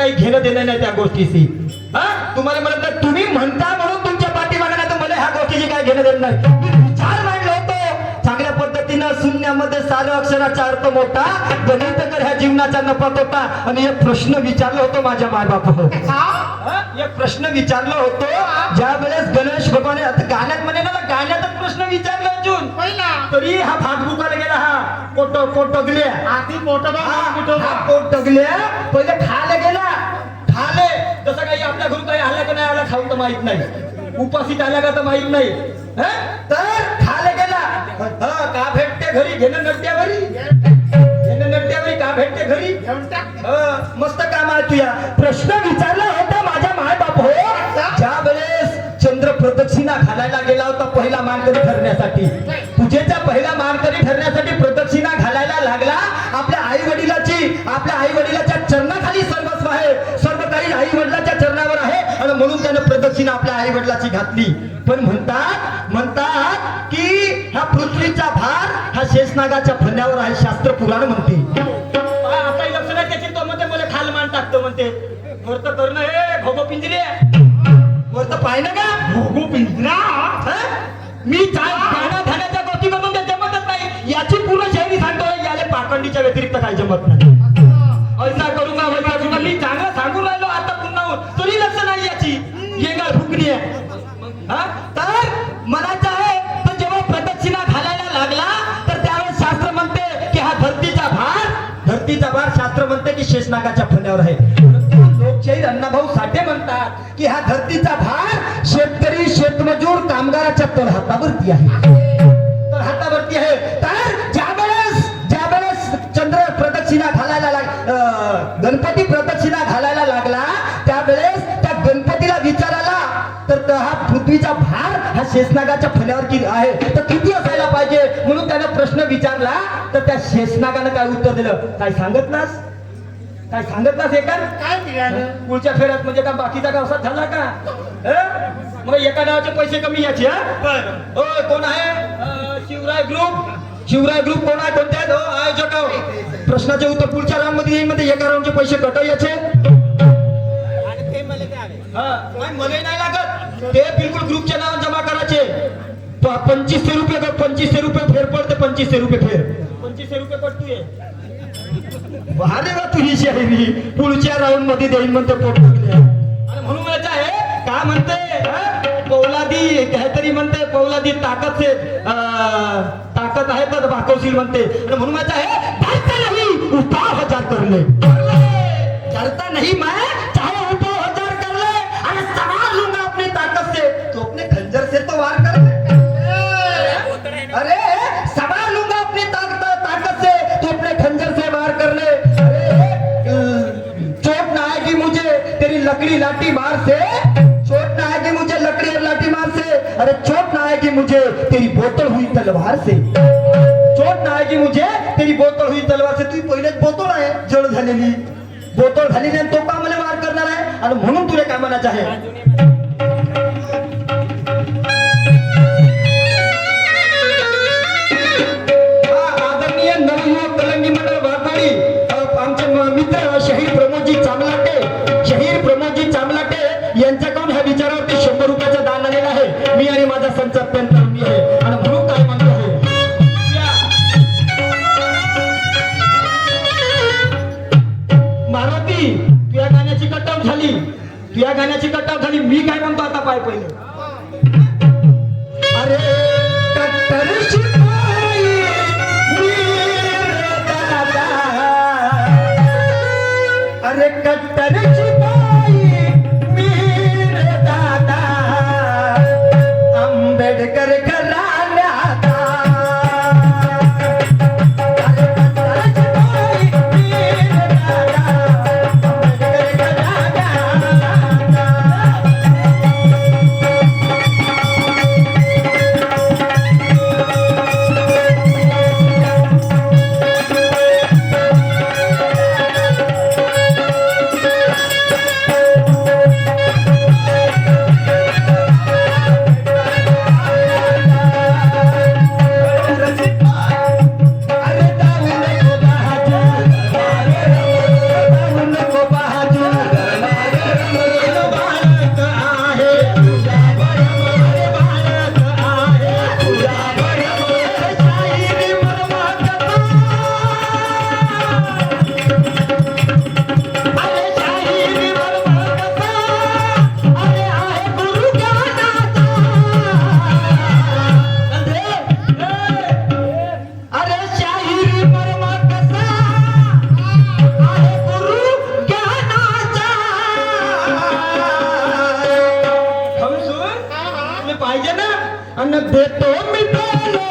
काही घेणं देणं नाही त्या गोष्टीशी. हा तुम्हाला म्हणत तुम्ही म्हणता म्हणून तुमच्या पाठीमागे नाही तर मला ह्या गोष्टीची काय घेणं देणं नाही. मी विचार मांडलो होतो चांगल्या पद्धतीनं शून्यामध्ये सारं अक्षराचा अर्थ मोठा गणित कर ह्या जीवनाचा नफा तोटा. आणि एक प्रश्न विचारलो होतो माझ्या मायबापाला. एक प्रश्न विचारलो होतो ज्या वेळेस गणेश भगवान गाण्यात म्हणे ना गाण्यातच प्रश्न विचारला अजून तरी हा भागबुकाला गेला. हा पोट टगल्या आधी पोट टगल्या पहिले खाले गेला. खाले जसं काही आपल्या घरून काही आला का नाही आला खाऊन तर माहित नाही. उपाशीत आला का तर माहित नाही. तर खाले गेला. का भेटते घरी घेणं नट्यावरी घेणं नट्यावरी का भेटते घरी. मस्त काम आहे तुया. प्रश्न विचारला होता माझ्या माय बाप हो ज्या वेळेस चंद्र प्रदक्षिणा घालायला गेला होता पहिला मानकरी ठरण्यासाठी. पूजेचा पहिला मानकरी ठरण्यासाठी प्रदक्षिणा घालायला लागला. आपल्या आई वडिलाच्या चरणाखाली सर्वस्व आहे. सर्व काही आई वडिलाच्या चरणावर आहे आणि म्हणून त्याने प्रदक्षिणा आपल्या आई वडिलाची घातली. पण म्हणतात की हा पृथ्वीचा भार हा शेषनागाच्या फण्यावर आहे. शास्त्र पुराण म्हणते. आता लक्ष नाही त्याची तो म्हणते मला खाल मान टाकतो म्हणते. वरत करणं हे भोगो पिंजरे वरत पाहिलं का भोगू पिंजरा. मी गाणं खाण्याच्या गोष्टी करून ते जमतच नाही. याची पूर्ण शैली सांगतो याले पाखंडीच्या व्यतिरिक्त काही जमत नाही. ऐसा करूंगा वैसा करूंगा मी चांगलं सांगून राहिलो आता पुन्हा तरी लक्ष नाही याची. ये काय फुकणी आहे. तर म्हणायचं आहे तर जेव्हा प्रदक्षिणा घालायला लागला तर त्यावेळेस शास्त्र म्हणते की हा धरतीचा भार शास्त्र म्हणते की शेषनागाच्या फण्यावर आहे. लोकशाहीर अण्णाभाऊ साठे म्हणतात की हा धरतीचा भार शेतकरी शेतमजूर कामगाराच्या तळहातावरती आहे. तळहातावरती आहे. तर ज्यावेळेस चंद्र प्रदक्षिणा घालायला गणपती प्रदक्षिणा घालायला लागला त्यावेळेस त्या गणपतीला विचार आला तर हा पृथ्वीचा भार हा शेषनागाच्या फण्यावर आहे तर किती असायला पाहिजे म्हणून त्याने प्रश्न विचारला. तर त्या शेषनागानं काय उत्तर दिलं. काय सांगतलास एका काय मिळालं पुढच्या फेऱ्यात म्हणजे का बाकीचा गावसात झाला का. मग एका नावाचे पैसे कमी याचे. कोण आहे शिवराय ग्रुप कोण आहे कोणत्या आयोजक. प्रश्नाचे उत्तर पुढच्या राऊंड मध्ये येईल मध्ये एका राऊंडचे पैसे कटायचे. मला नाही लागत ते बिलकुल ग्रुपच्या नावात जमा करायचे. 2500 रुपये फेर पडते. 2500 रुपये फेर 2500 रुपये पडतोय. अरे वा तुझी शायरी पुढच्या राऊंड मध्ये देईन म्हणते पोट टाकले. आणि म्हणून म्हणत आहे का म्हणते पौलादी काहीतरी म्हणते पौलादी ताकद आहे तर भाकवशील म्हणते. आणि म्हणून म्हणत आहे चलता नाही उपाव हजार करले चलता नहीं मैं चाहे उपाव हजार कर ले अरे सवार लूंगा अपनी ताकत से तो अपने खंजर से तो वार कर ले. अरे सवार लूंगा अपनी ताकत से तो अपने खंजर से वार कर ले. चोट ना आएगी मुझे तेरी लकड़ी लाठी मार से. चोट ना आएगी मुझे लकड़ी और लाठी मार से. अरे चोट ना आएगी मुझे तेरी बोतल हुई तलवार से. चोट ना आएगी मुझे तेरी बोतल हुई तलवार से. तू पहिलेच बोतल आहे जड झालेली. बोतल झालेली तो का मला वार करणार आहे. आणि म्हणून तुला काय म्हणायचं आहे. आदरणीय नवयुवक कलंगी मंडळ वारवाडी आमचे मित्र शहीद प्रमोदजी चामलाटे यांच्याकडून ह्या विचारावरती 100 रुपयाचं दान आलेलं आहे. मी आणि माझा संच अत्यंत कमी आहे. आणि म्हणून काय म्हणतो आहे मारुती तुझ्या गाण्याची कटआउट झाली. मी काय म्हणतो आता पाय पहिले. अरे कट्टर शिपाई अरे कट्टर शिपाई मेरे दादा आंबेडकर घराण्याचा. अरे कट्टर शिपाई मेरे दादा आंबेडकर घराण्याचा. पाहिजे ना. अन देतो मी पहिले,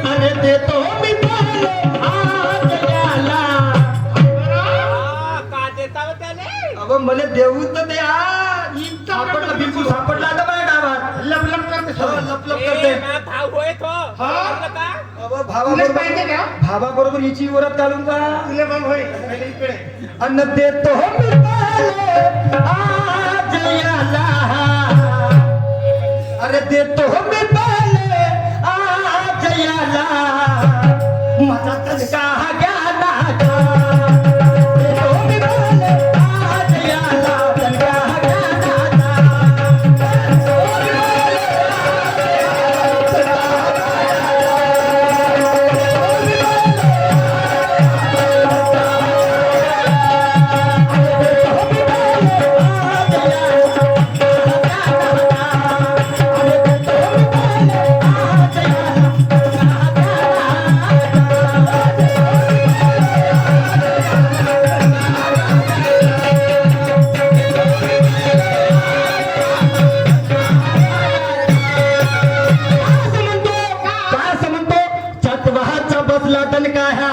अरे देतो मी पहिले आज याला. का देता हो त्याने? अगं मला देऊच तर द्या. सापडला, बिलकुल सापडला आता माझ्या डावात. लपलप करते हो, सगळं. लपलप ए, करते. मा भाऊ होय तो. हा? समजलं का? तुला पाहिजे का? भावाबरोबर हिची वरत घालून का. तुला मग होय पहिले इकडे. अन्न देतो मी पहिले आज याला. अरे देतो मी पहिले आज याला. माझा तनका घ्या नाका. देतो मी पहिले आज याला. तनका घ्या नाका.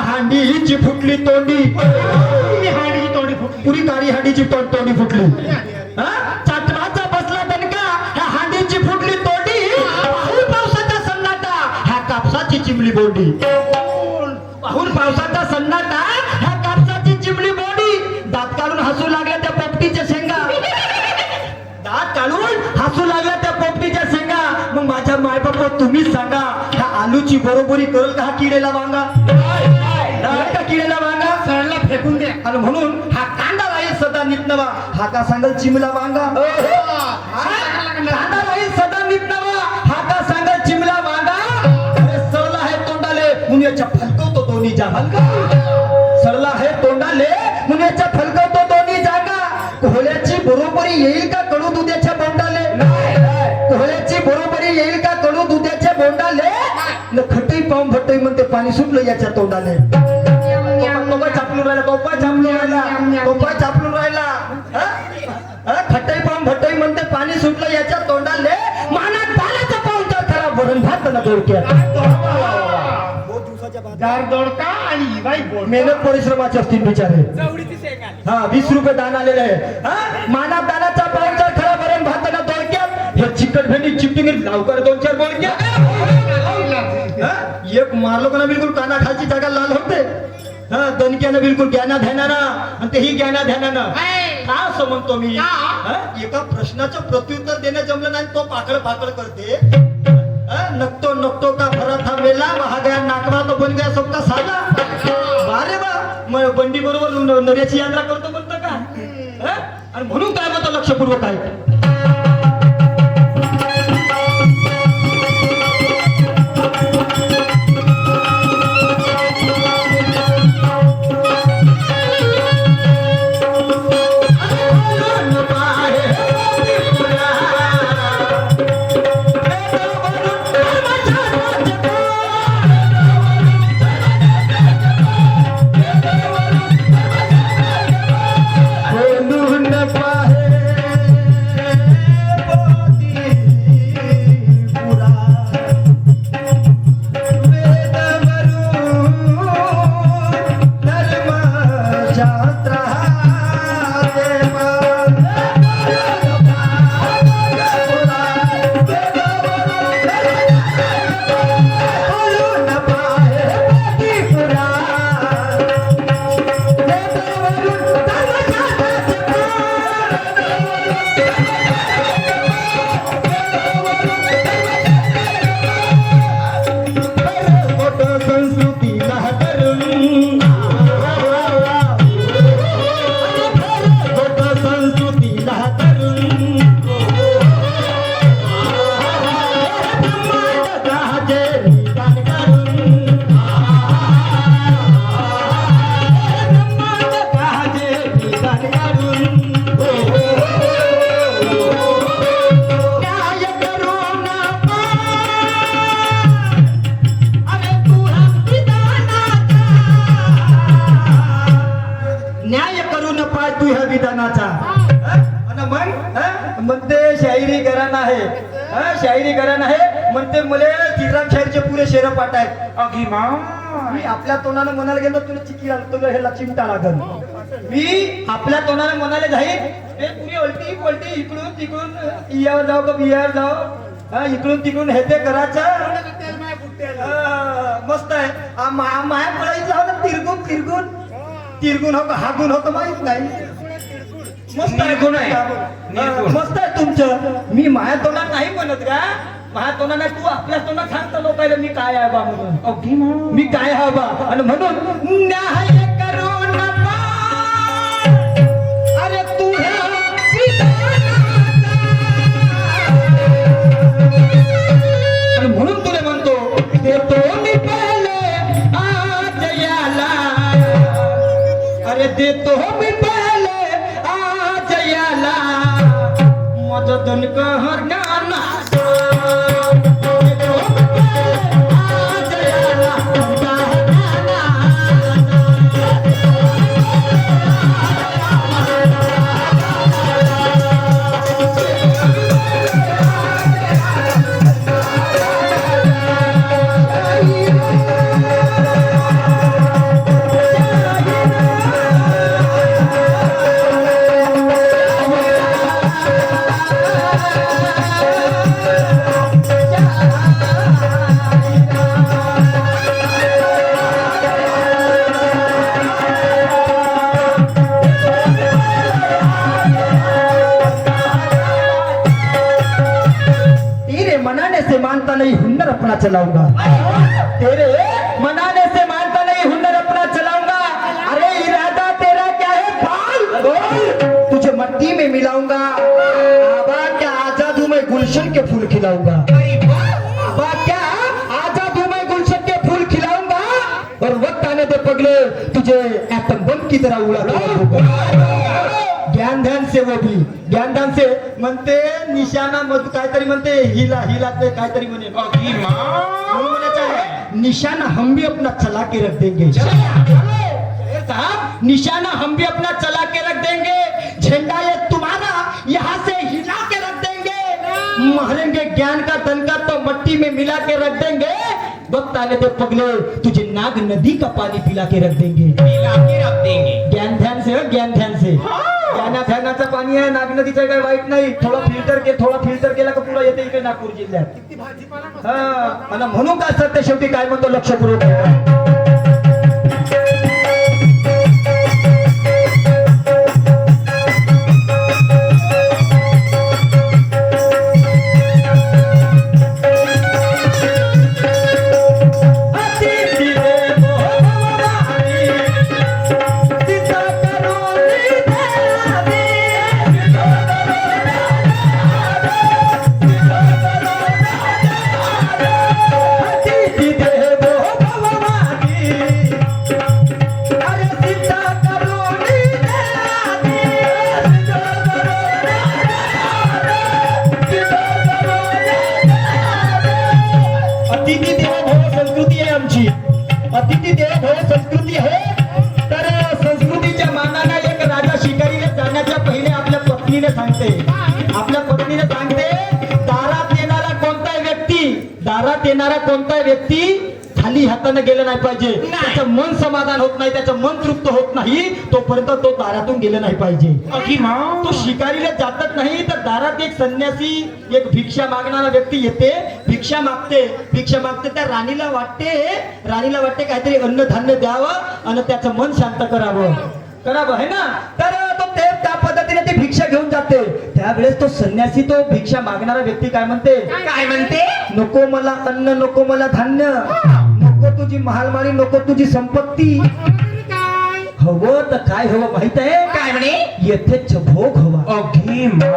हांडीची फुटली तोंडी. ही हांडीची तोंडी फुटली. पुरी काळी हांडीची तोंडी फुटली. अरे, अरे, अरे. चाटवाचा बसला दणका ह्या हांडीची फुटली तोंडी. पाहून पावसाचा सन्नाटा ह्या कापसाची चिमली बोंडी. पाहून पावसाचा सन्नाटा ह्या कापसाची चिमली बोंडी. दात काढून हसू लागल्या त्या पोपटीच्या शेंगा. दात काढून हसू लागल्या त्या पोपटीच्या शेंगा. मग माझ्या मायबापा तुम्हीच सांगा ह्या आलूची बरोबरी करेल का हा किडेला वांगा. नाही का किडेला वांगा. सरला फेकून द्या. आणि म्हणून हा कांदा राहील सदा नीट नवा. हा का सांगल चिमला वांगा. कांदा राहील सदा नीट नवा. हा का सांगल चिमला वांगा. अरे सरला आहे तोंडाले मुनियाच्या फलकवतो दोन्ही जागा. सरला आहे तोंडाले मुनियाच्या फलकवतो दोन्ही जागा. कोहल्याची बरोबरी येईल का कडू दुधाच्या बोंडाले. कोहल्याची बरोबरी येईल का कडू दुधाच्या बोंडाले. न खटई पाहून भटई म्हणते पाणी सुटलं याच्या तोंडाले. तोपा चापलून राहिला, तोपा चापलून राहिला, तोपा चापलून राहिला. खटई पाहून भटई म्हणते पाणी सुटलं याच्या तोंडाले. मानात पाण्याचा पाऊलचा खराब वरण भात ना थोडक्यात. दार दोडका आणि ही बाई बोल. मेहनत परिश्रमाचे असतील बिचारे. चवडीची शेंग आली. हा 20 रुपये दान आलेले आहे. मानात दानाचा पाऊलचा खराब वरण भात ना थोडक्यात. हे चिकट भेंडी चिपटी मिरची लवकर 2-4 बोलक्या. एक मारलो का ना बिलकुल कानाखालची जागा लाल होते. दणक्यानं बिलकुल ज्ञाना ध्यानानं. आणि तेही ज्ञाना ध्यानानं. का असं म्हणतो मी. एका प्रश्नाचं प्रत्युत्तर देणं जमलं नाही तो पाकळ करते. नकतो नकतो का भरा था मेला. वहा गया नाकवा तो बन गया सबका साला. अरे बा बंडी बरोबर नऱ्याची यात्रा करतो म्हणतं का. आणि म्हणून काय म्हणतो लक्षपूर्वक आहे. हा? म्हणते शायरी घराणं आहे हा शायरी घराणं आहे म्हणते मले श्रीराम शायरीचे पुरे शेर पाठ आहेत अगी मा मी आपल्या तोंडानं म्हणायला गेलो तुला चिकी तुला हे चिमटा लागल मी आपल्या तोंडानं म्हणाले जाईल हे पुरी उलटी पलटी इकडून तिकडून इयावर जाऊ का बियावर जाऊ हा इकडून तिकडून हे ते करायचं मस्त आहे माया पडायचं हो ना तिरगून तिरगून तिरगून हो का हागून हो का माहित नाही मस्त आहे निर्गुण आहे. निर्गुण. मस्त आहे तुमचं मी माया तोंडात नाही म्हणत का माझ्या तोंडाने तू आपल्या तोंडात सांगता लोकांना मी काय आहे बा म्हणून अगी मा मी काय आहे बा आणि म्हणून न्याय करू नका अरे तू आणि म्हणून तुला म्हणतो देतो मी पहिले आज याला अरे देतो मी पहिले आज याला माझं दणक हरणाना से मानता नहीं हुनर अपना चलाऊंगा तेरे मनाने से मानता नहीं हुनर अपना चलाऊंगा अरे इरादा तेरा क्या है बाल बोल तुझे मट्टी में मिलाऊंगा आबा क्या आजाद हूँ मैं गुलशन के फूल खिलाऊंगा आबा क्या आजाद हूँ मैं गुलशन के फूल खिलाऊंगा और वक्त आने दे पगले तुझे एटम बम की तरह उड़ा ज्ञान ध्यान से वो भी ज्ञान ध्यान से म्हणते निशाना मध काहीतरी म्हणते हिला हिला ते काहीतरी म्हणे अगी मा म्हणून म्हणायचं आहे निशाना हम भी अपना चला के रख देंगे साहब निशाना हम भी अपना चला के रख देंगे झंडा ये तुम्हारा यहाँ से हिला के रख देंगे मारेंगे ज्ञान का दनका तो मट्टी में मिला के रख देंगे वक्त आने दे पगले तुझे नाग नदी का पानी पिला के रख देंगे मिला के रख देंगे ज्ञान ध्यान से ज्ञान ध्यान से ज्ञाना ध्यानाचं पाणी आहे नाग नदीचं काही वाईट नाही थोडा फिल्टर केला का पुरा येते इकडे नागपूर जिल्ह्यात हा आणि म्हणून काय सत्य शेवटी काय म्हणतो लक्षपूर्वक अतिथी देवो संस्कृती आहे आमची अतिथी देवो संस्कृती आहे तर संस्कृतीच्या मानाने एक राजा शिकारीने जाण्याच्या पहिले आपल्या पत्नीने सांगते दारात येणारा कोणताही व्यक्ती खाली हाताने गेलं नाही पाहिजे त्याचं मन समाधान होत नाही त्याचं मन तृप्त होत नाही तोपर्यंत तो दारातून गेलं नाही पाहिजे अगी मा तो शिकारीला जातच नाही तर दारात एक संन्यासी एक भिक्षा मागणारा व्यक्ती येते भिक्षा मागते त्या राणीला वाटते काहीतरी अन्नधान्य द्यावं आणि त्याचं मन शांत करावं है ना तर तो ते त्या पद्धतीने ती भिक्षा घेऊन जाते त्यावेळेस तो संन्यासी तो भिक्षा मागणारा व्यक्ती काय म्हणते नको मला अन्न नको मला धान्य नको तुझी महालमारी नको तुझी संपत्ती हवं तर काय हवं माहित आहे काय म्हणे येथेच भोग हवा अगी मा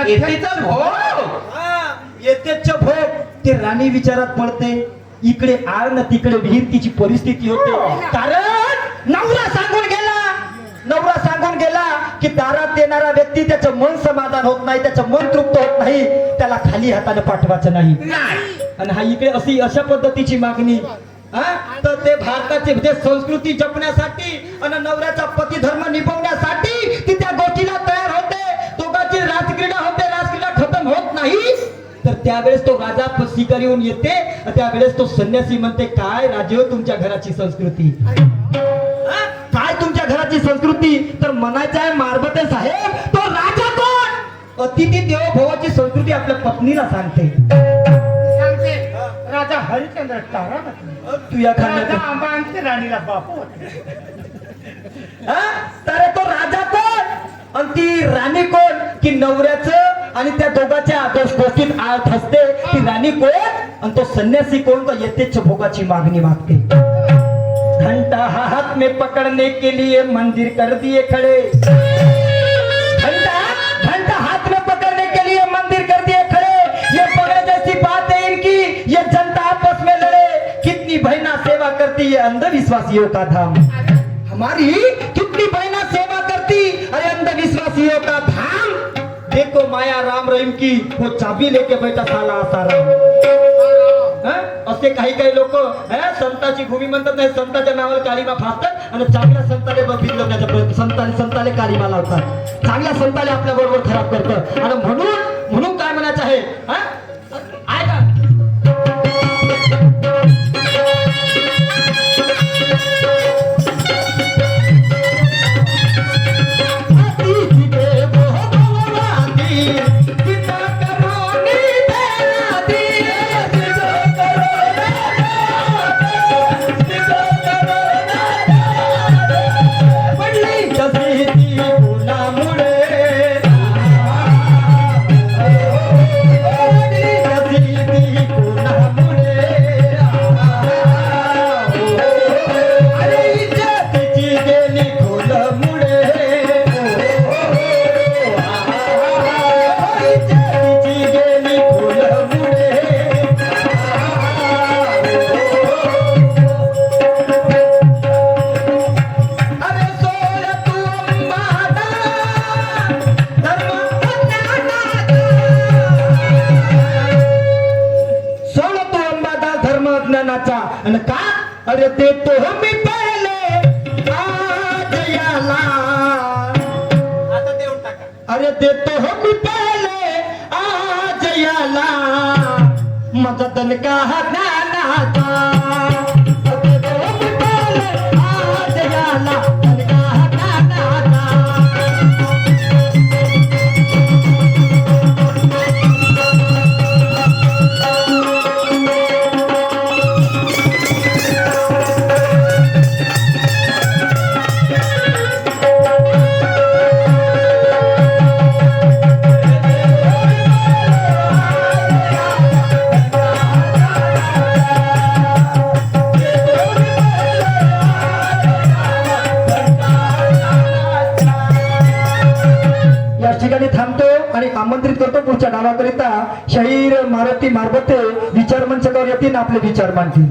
येथेच भोग येथेच भोग ते राणी विचारात पडते इकडे आळ ना तिकडे विहीर तिची परिस्थिती होते कारण नवरा सांगून गेला की दारात येणारा व्यक्ती त्याचं मन समाधान होत नाही त्याचं मन तृप्त होत नाही त्याला खाली हाताने पाठवायचं नाही आणि हा इकडे अशा पद्धतीची मागणी तर ते भारताची संस्कृती जपण्यासाठी आणि नवऱ्याचा पती धर्म निभवण्यासाठी ती त्या गोष्टीला तयार होते त्यावेळेस तो राजा शिकारी येऊन येते त्यावेळेस तो संन्यासी म्हणते काय राजे हो तुमच्या घराची संस्कृती हा? काय तुमच्या घराची संस्कृती तर म्हणायचं आहे मारबते साहेब तो राजा कोण अतिथी देवो भवाची संस्कृती आपल्या पत्नीला सांगते सांगते राजा हरिश्चंद्र तारा तुझ्या राजा खाण्याचं आंबांचे राणीला बापू हा? तर तो राजा कोण आणि ती राणी कोण की नवऱ्याचं आणि त्या दोघांच्या गोष्टीत आळ असते ती राणी कोण आणि तो संन्यासी कोण तर यथेच्छ भोगाची मागणी मागते घंटा हाथ में पकड़ने के लिए मंदिर कर दिए खड़े घंटा घंटा हाथ में पकड़ने के लिए मंदिर कर दिए खड़े ये बड़े जैसी बात है इनकी ये जनता आपस में लड़े कितनी बहना सेवा करती है अंधविश्वासियों का धाम हमारी कितनी बहना सेवा करती अरे अंधविश्वासियों का धाम देखो माया राम रहीम की वो चाबी लेके बैठा साला आसाराम असे काही काही लोक संताची भूमी म्हणतात नाही संताच्या नावाला कालिमा फासतात आणि चांगल्या संताले बिघडवण्याचा प्रयत्न संताले कालिमा लावतात चांगल्या संताले आपल्या बरोबर खराब करतात आणि म्हणून काय म्हणायचं आहे ऐका आणि का अरे ते तो मी पहिले आज याला आता देऊन टाका अरे ते तो मी पहिले आज याला माझा दणका ज्ञानाचा ते तो मी पहिले आज याला दणका ज्ञानाचा थांबतो आणि आमंत्रित करतो पुढच्या डावाकरिता शाहीर मारुती मारबते विचार मंचावर येतील आपले विचार मांडतील.